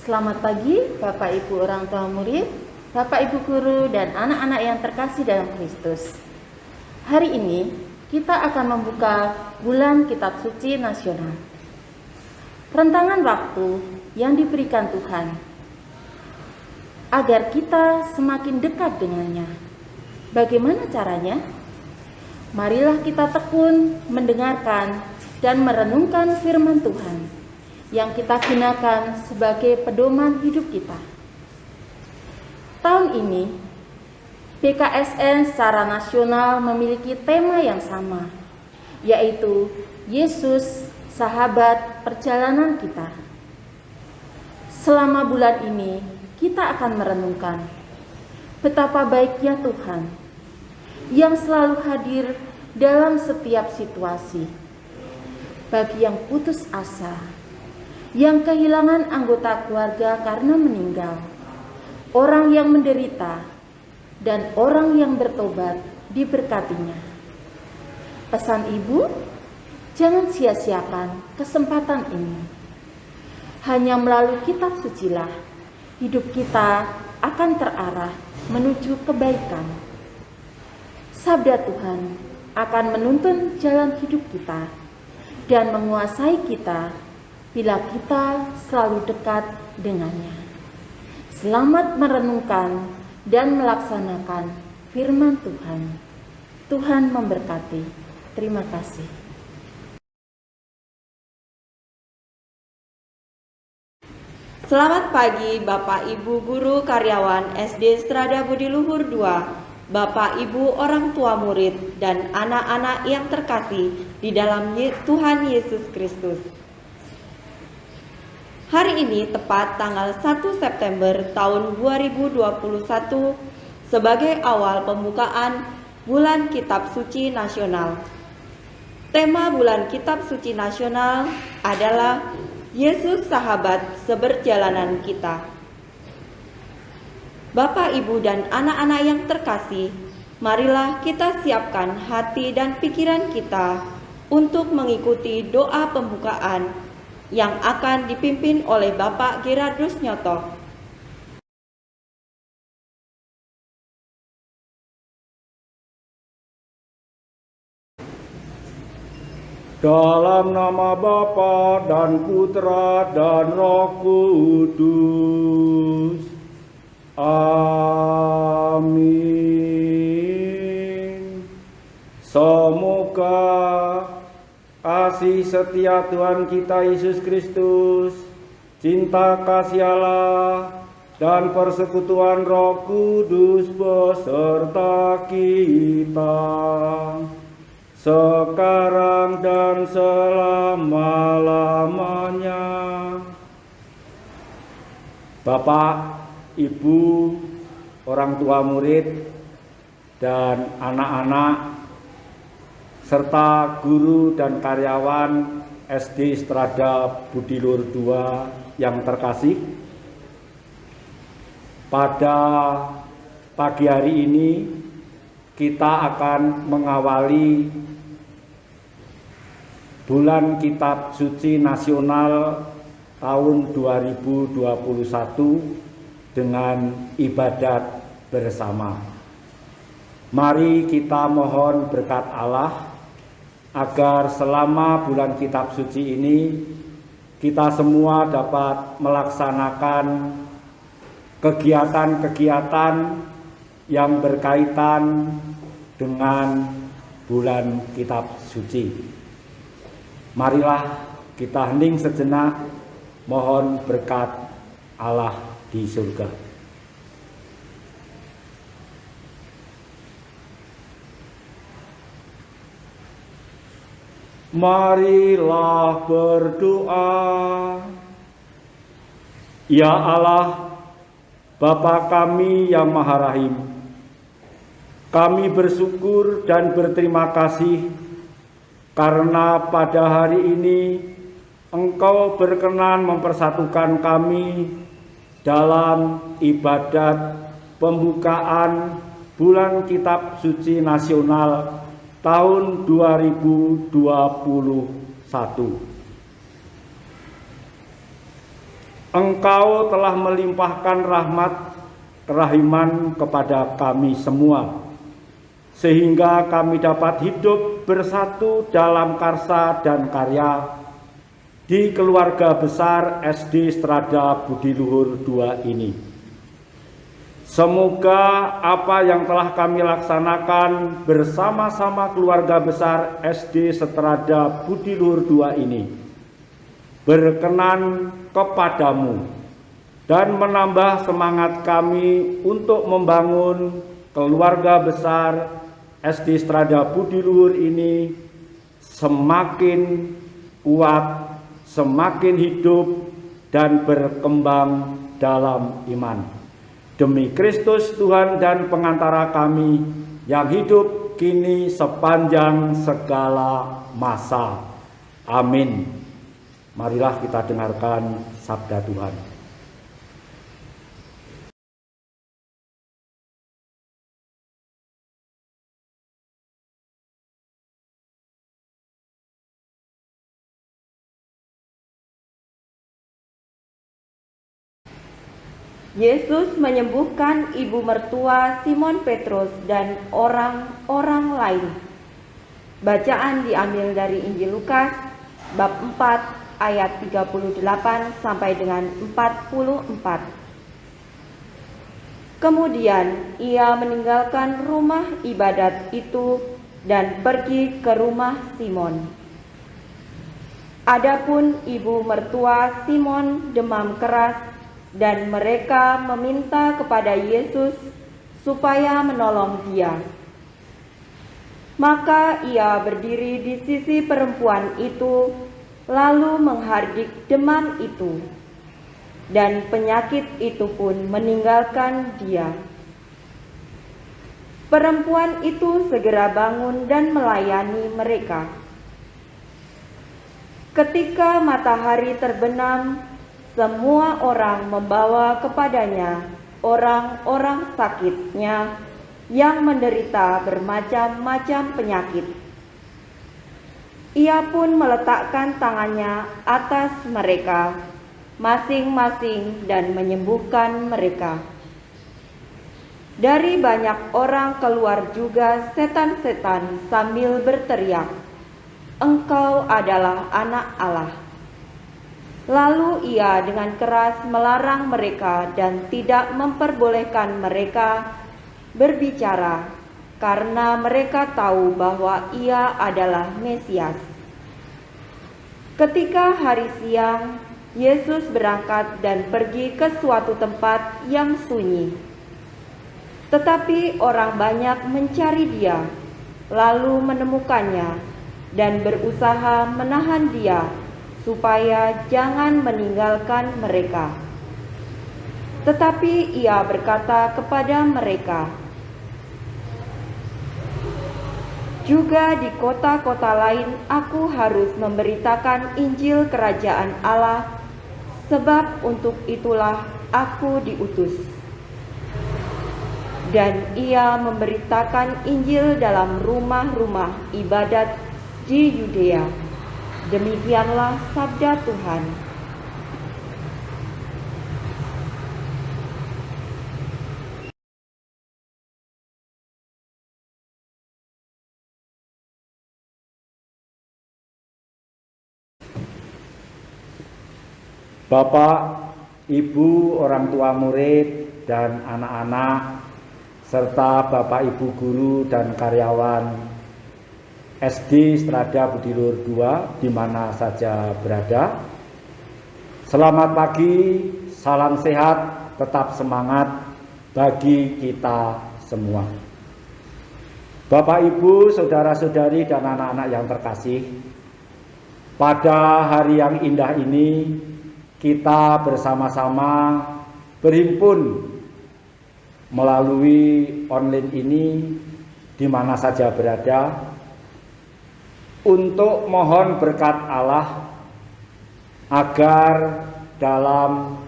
Selamat pagi Bapak Ibu orang tua murid, Bapak Ibu guru dan anak-anak yang terkasih dalam Kristus. Hari ini kita akan membuka bulan Kitab Suci Nasional. Rentangan waktu yang diberikan Tuhan agar kita semakin dekat dengannya. Bagaimana caranya? Marilah kita tekun mendengarkan dan merenungkan firman Tuhan yang kita gunakan sebagai pedoman hidup kita. Tahun ini, BKSN secara nasional memiliki tema yang sama, yaitu Yesus, sahabat perjalanan kita. Selama bulan ini, kita akan merenungkan betapa baiknya Tuhan yang selalu hadir dalam setiap situasi. Bagi yang putus asa, yang kehilangan anggota keluarga karena meninggal, orang yang menderita, dan orang yang bertobat diberkatinya. Pesan Ibu, jangan sia-siakan kesempatan ini. Hanya melalui kitab sucilah hidup kita akan terarah menuju kebaikan. Sabda Tuhan akan menuntun jalan hidup kita dan menguasai kita bila kita selalu dekat dengannya. Selamat merenungkan dan melaksanakan firman Tuhan. Tuhan memberkati. Terima kasih. Selamat pagi Bapak Ibu Guru Karyawan SD Strada Budi Luhur 2, Bapak Ibu orang tua murid, dan anak-anak yang terkasih di dalam Tuhan Yesus Kristus. Hari ini tepat tanggal 1 September tahun 2021 sebagai awal pembukaan Bulan Kitab Suci Nasional. Tema Bulan Kitab Suci Nasional adalah Yesus sahabat seberjalanan kita. Bapak, Ibu, dan anak-anak yang terkasih, marilah kita siapkan hati dan pikiran kita untuk mengikuti doa pembukaan yang akan dipimpin oleh Bapak Gerardus Nyoto. Dalam nama Bapa dan Putra dan Roh Kudus. Amin. Semoga kasih setia Tuhan kita Yesus Kristus, cinta kasih Allah, dan persekutuan Roh Kudus beserta kita, sekarang dan selama-lamanya. Bapak, Ibu, orang tua murid, dan anak-anak, serta guru dan karyawan SD Strada Budi Luhur 2 yang terkasih. Pada pagi hari ini kita akan mengawali Bulan Kitab Suci Nasional tahun 2021 dengan ibadat bersama. Mari kita mohon berkat Allah agar selama bulan Kitab Suci ini kita semua dapat melaksanakan kegiatan-kegiatan yang berkaitan dengan bulan Kitab Suci. Marilah kita hening sejenak, mohon berkat Allah di surga. Marilah berdoa. Ya Allah, Bapa kami yang Maha Rahim, kami bersyukur dan berterima kasih karena pada hari ini Engkau berkenan mempersatukan kami dalam ibadat pembukaan Bulan Kitab Suci Nasional tahun 2021. Engkau telah melimpahkan rahmat kerahiman kepada kami semua, sehingga kami dapat hidup bersatu dalam karsa dan karya di keluarga besar SD Strada Budi Luhur II ini. Semoga apa yang telah kami laksanakan bersama-sama keluarga besar SD Strada Budi Luhur II ini berkenan kepadamu dan menambah semangat kami untuk membangun keluarga besar SD Strada Budi Luhur ini semakin kuat, semakin hidup dan berkembang dalam iman. Demi Kristus Tuhan dan pengantara kami yang hidup kini sepanjang segala masa. Amin. Marilah kita dengarkan sabda Tuhan. Yesus menyembuhkan ibu mertua Simon Petrus dan orang-orang lain. Bacaan diambil dari Injil Lukas bab 4 ayat 38 sampai dengan 44. Kemudian ia meninggalkan rumah ibadat itu dan pergi ke rumah Simon. Adapun ibu mertua Simon demam keras, dan mereka meminta kepada Yesus supaya menolong dia. Maka ia berdiri di sisi perempuan itu, lalu menghardik demam itu, dan penyakit itu pun meninggalkan dia. Perempuan itu segera bangun dan melayani mereka. Ketika matahari terbenam, semua orang membawa kepadanya orang-orang sakitnya yang menderita bermacam-macam penyakit. Ia pun meletakkan tangannya atas mereka masing-masing dan menyembuhkan mereka. Dari banyak orang keluar juga setan-setan sambil berteriak, "Engkau adalah Anak Allah." Lalu ia dengan keras melarang mereka dan tidak memperbolehkan mereka berbicara, karena mereka tahu bahwa ia adalah Mesias. Ketika hari siang, Yesus berangkat dan pergi ke suatu tempat yang sunyi. Tetapi orang banyak mencari dia, lalu menemukannya dan berusaha menahan dia supaya jangan meninggalkan mereka. Tetapi ia berkata kepada mereka, "Juga di kota-kota lain aku harus memberitakan Injil Kerajaan Allah, sebab untuk itulah aku diutus." Dan ia memberitakan Injil dalam rumah-rumah ibadat di Yudea. Demikianlah sabda Tuhan. Bapak, Ibu, orang tua murid, dan anak-anak, serta Bapak Ibu guru dan karyawan SD Strada Budi Luhur II di mana saja berada. Selamat pagi, salam sehat, tetap semangat bagi kita semua. Bapak, Ibu, saudara-saudari, dan anak-anak yang terkasih, pada hari yang indah ini kita bersama-sama berhimpun melalui online ini di mana saja berada untuk mohon berkat Allah agar dalam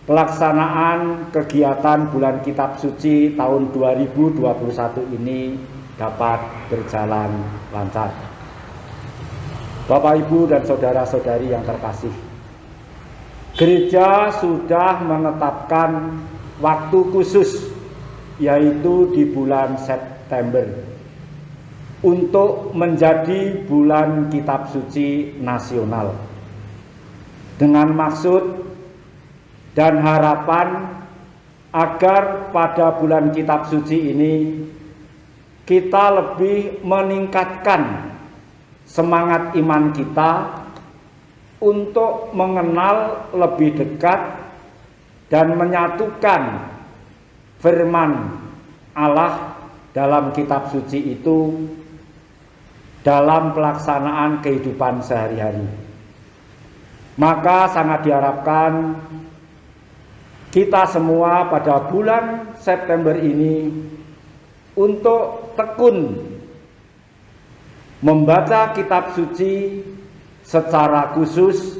pelaksanaan kegiatan bulan Kitab Suci tahun 2021 ini dapat berjalan lancar. Bapak, Ibu, dan saudara-saudari yang terkasih, Gereja sudah menetapkan waktu khusus, yaitu di bulan September, untuk menjadi bulan Kitab Suci Nasional, dengan maksud dan harapan agar pada bulan Kitab Suci ini kita lebih meningkatkan semangat iman kita untuk mengenal lebih dekat dan menyatukan firman Allah dalam Kitab Suci itu dalam pelaksanaan kehidupan sehari-hari. Maka sangat diharapkan kita semua pada bulan September ini untuk tekun membaca Kitab Suci secara khusus,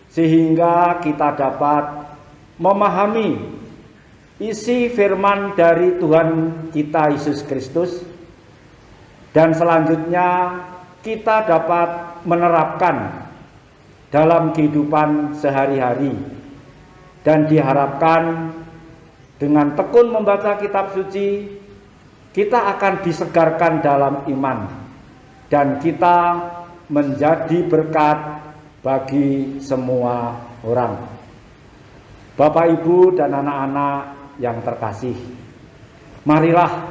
sehingga kita dapat memahami isi firman dari Tuhan kita Yesus Kristus, dan selanjutnya kita dapat menerapkan dalam kehidupan sehari-hari. Dan diharapkan dengan tekun membaca Kitab Suci, kita akan disegarkan dalam iman, dan kita menjadi berkat bagi semua orang. Bapak, Ibu, dan anak-anak yang terkasih, marilah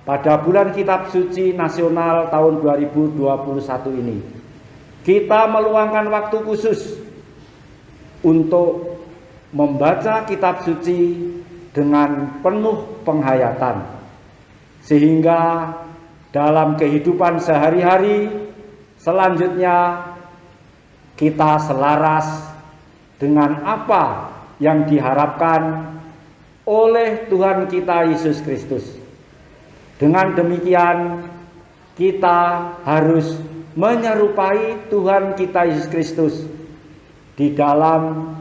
pada bulan Kitab Suci Nasional tahun 2021 ini kita meluangkan waktu khusus untuk membaca Kitab Suci dengan penuh penghayatan, sehingga dalam kehidupan sehari-hari selanjutnya kita selaras dengan apa yang diharapkan oleh Tuhan kita Yesus Kristus. Dengan demikian kita harus menyerupai Tuhan kita Yesus Kristus di dalam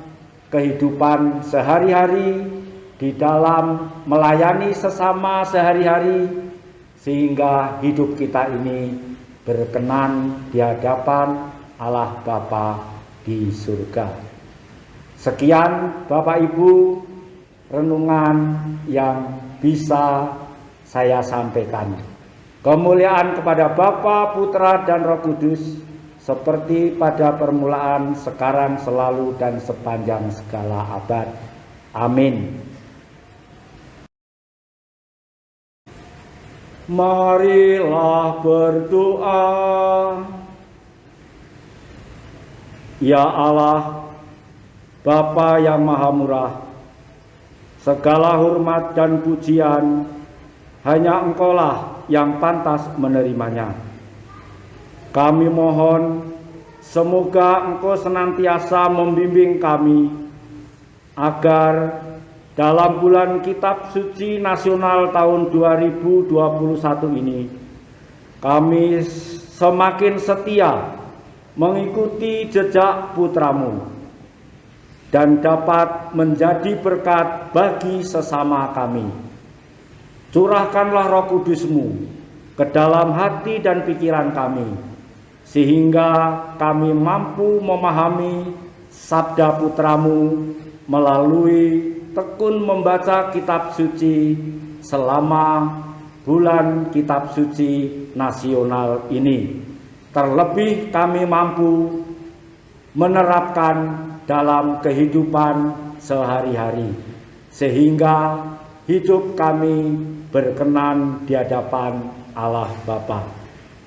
kehidupan sehari-hari, di dalam melayani sesama sehari-hari, sehingga hidup kita ini berkenan di hadapan Allah Bapa di surga. Sekian Bapak Ibu renungan yang bisa saya sampaikan. Kemuliaan kepada Bapa, Putra, dan Roh Kudus, seperti pada permulaan, sekarang, selalu, dan sepanjang segala abad. Amin. Marilah berdoa. Ya Allah, Bapa yang Maha Murah, segala hormat dan pujian hanya Engkaulah yang pantas menerimanya. Kami mohon semoga Engkau senantiasa membimbing kami agar dalam bulan Kitab Suci Nasional tahun 2021 ini kami semakin setia mengikuti jejak putra-Mu dan dapat menjadi berkat bagi sesama kami. Curahkanlah Roh Kudus-Mu ke dalam hati dan pikiran kami, sehingga kami mampu memahami sabda putra-Mu melalui tekun membaca Kitab Suci selama bulan Kitab Suci Nasional ini. Terlebih kami mampu menerapkan dalam kehidupan sehari-hari, sehingga hidup kami berkenan di hadapan Allah Bapa.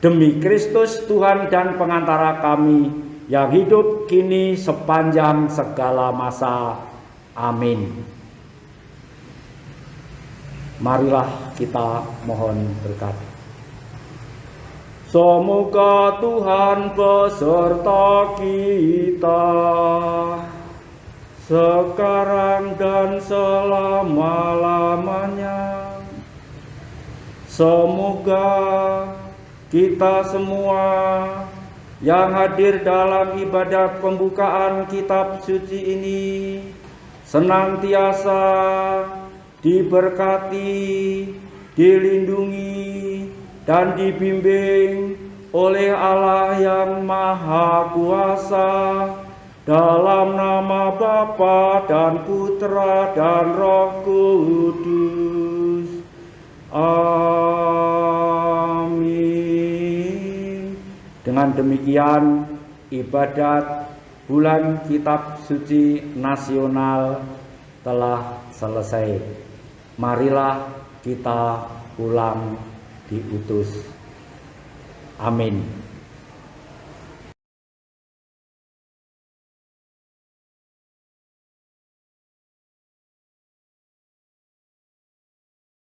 Demi Kristus Tuhan dan pengantara kami yang hidup kini sepanjang segala masa. Amin. Marilah kita mohon berkat. Semoga Tuhan beserta kita sekarang dan selama-lamanya. Semoga kita semua yang hadir dalam ibadat pembukaan Kitab Suci ini senantiasa diberkati, dilindungi, dan dibimbing oleh Allah yang Maha Kuasa, Dalam nama Bapa dan Putra dan Roh Kudus. Amin. Dengan demikian, ibadat bulan Kitab Suci Nasional telah selesai. Marilah kita pulang diutus. Amin.